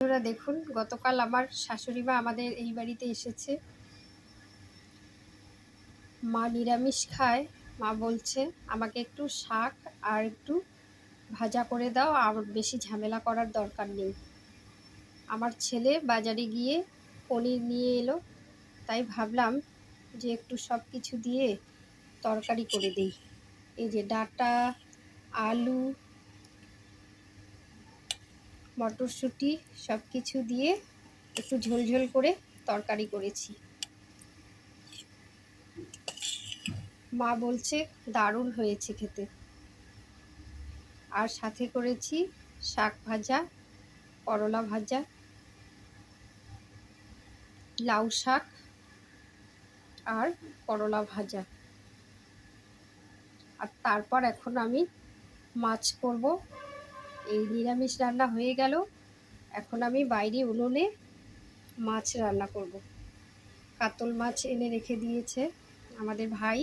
বন্ধুরা দেখুন, গতকাল আমার শাশুড়ি মা আমাদের এই বাড়িতে এসেছে। মা নিরামিষ খায়। মা বলছে আমাকে একটু শাক আর একটু ভাজা করে দাও, আর বেশি ঝামেলা করার দরকার নেই। আমার ছেলে বাজারে গিয়ে পনির নিয়ে এলো, তাই ভাবলাম যে একটু সব কিছু দিয়ে তরকারি করে দিই। এই যে ডাঁটা, আলু, মটরশুঁটি সব কিছু দিয়ে একটু ঝোলঝোল করে তরকারি করেছি। মা বলছে দারুণ হয়েছে খেতে। আর সাথে করেছি শাক ভাজা, করলা ভাজা, লাউ শাক আর করলা ভাজা। আর তারপর এখন আমি মাছ করব। এই নিরামিষ রান্না হয়ে গেল, এখন আমি বাইরে উনুনে মাছ রান্না করব। কাতল মাছ এনে রেখে দিয়েছে আমাদের ভাই,